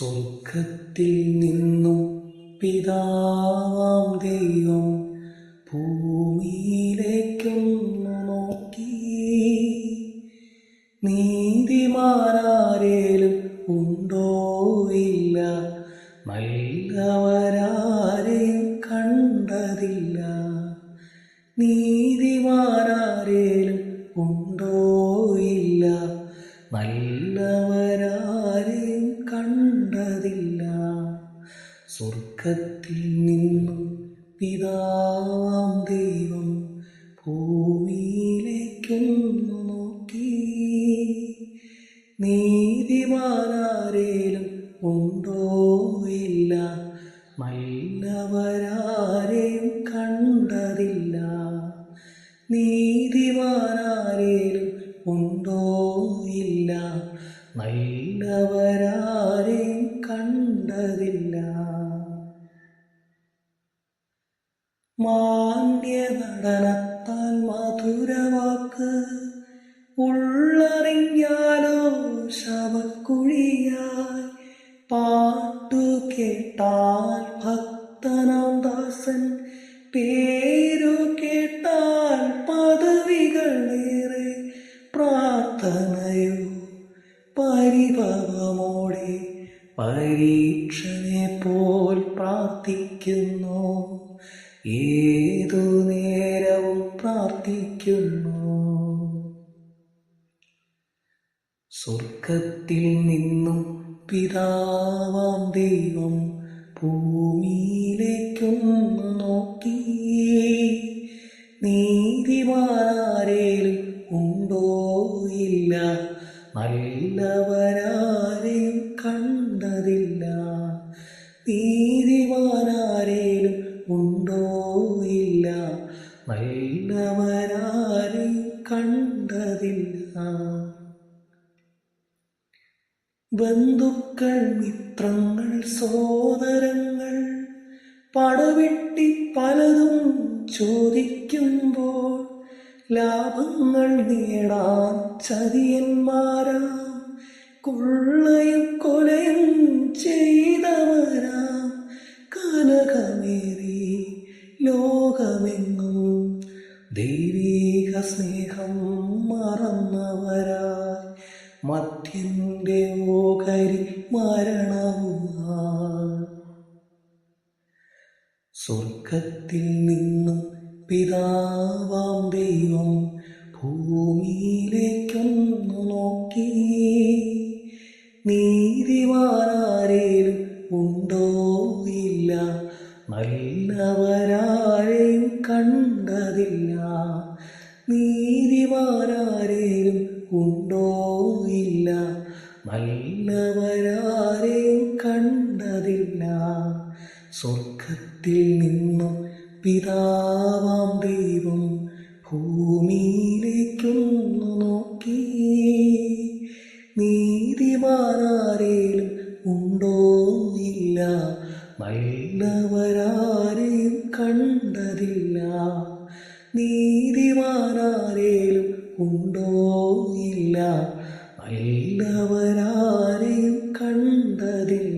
സ്വർഗത്തിൽ നിന്നും പിതാവാം ദൈവം ഭൂമിയിലേക്കൊന്നു നോക്കി. നീതിമാനാരേലും ഉണ്ടോ ഇല്ല, നല്ലവരാരെയും കണ്ടതില്ല. നീതിമാനാരേലും ഉണ്ടോ ഇല്ല, നല്ലവരാരെയും കണ്ടതില്ല. സ്വർഗത്തിൽ നിന്നും പിതാവാം ദൈവം ഭൂമിയിലേക്കൊന്നു നോക്കി. നീതിമാനാരേലും ഉണ്ടോ ഇല്ല, നല്ലവരാരെയും കണ്ടതില്ല. നീതിമാനാരേലും ഉണ്ടോ ഇല്ല, നല്ലവരാരെയും കണ്ടതില്ല. മാന്യനടനത്താൽ മധുരവാക്ക് ഉള്ളറിഞ്ഞാലോ ശവക്കുഴിയായി. പാട്ടു കേട്ടാൽ ഭക്തനാം ദാസൻ, പേരു കേട്ടാൽ പദവികളേറെ. പ്രാർത്ഥനയോ പരിഭവമോടെ പരീക്ഷനെ പോൽ പ്രാർത്ഥിക്കുന്നു. ഏതു നേരവും പ്രാർത്ഥിക്കുന്നു. സ്വർഗത്തിൽ നിന്നും പിതാവാം ദൈവം ഭൂമിയിലേക്കൊന്നു നോക്കി. നീതിമാനാരേലും ഉണ്ടോ ഇല്ല, നല്ലവരാരെയും കണ്ടതില്ല. നീതിമാനാരേലും ഉണ്ടോ ഇല്ല, നല്ലവരാരെയും കണ്ടതില്ല. ബന്ധുക്കൾ, മിത്രങ്ങൾ, സോദരങ്ങൾ പടവെട്ടി പലതും ചോദിക്കുമ്പോൾ, ലാഭങ്ങൾ നേടാൻ ചതിയന്മാരാം, കൊള്ളയും കൊലയും ചെയ്തവരാം. കനകമേറി ലോകമെങ്ങും ദൈവീക സ്നേഹം മറന്നവരായി. മധ്യന്റെ ഓഹരി മരണവുമായി. സ്വർഗത്തിൽ നിന്നും പിതാവാം ദൈവം ഭൂമിയിലേക്കൊന്നു നോക്കി. നീതിമാനാരേലും ഉണ്ടോ ഇല്ല, നല്ലവരാരെയും കണ്ടതില്ല. നീതിമാനാരേലും ഉണ്ടോ ഇല്ല, നല്ലവരാരെയും കണ്ടതില്ല. സ്വർഗത്തിൽ നിന്നും പിതാവാം ദൈവം ഭൂമിയിലേക്കൊന്നു നോക്കി. നീതിമാനാരേലും ഉണ്ടോ ഇല്ല, നല്ലവരാരെയും കണ്ടതില്ല. നീതിമാനാരേലും ഉണ്ടോ ഇല്ല, നല്ലവരാരെയും കണ്ടതില്ല.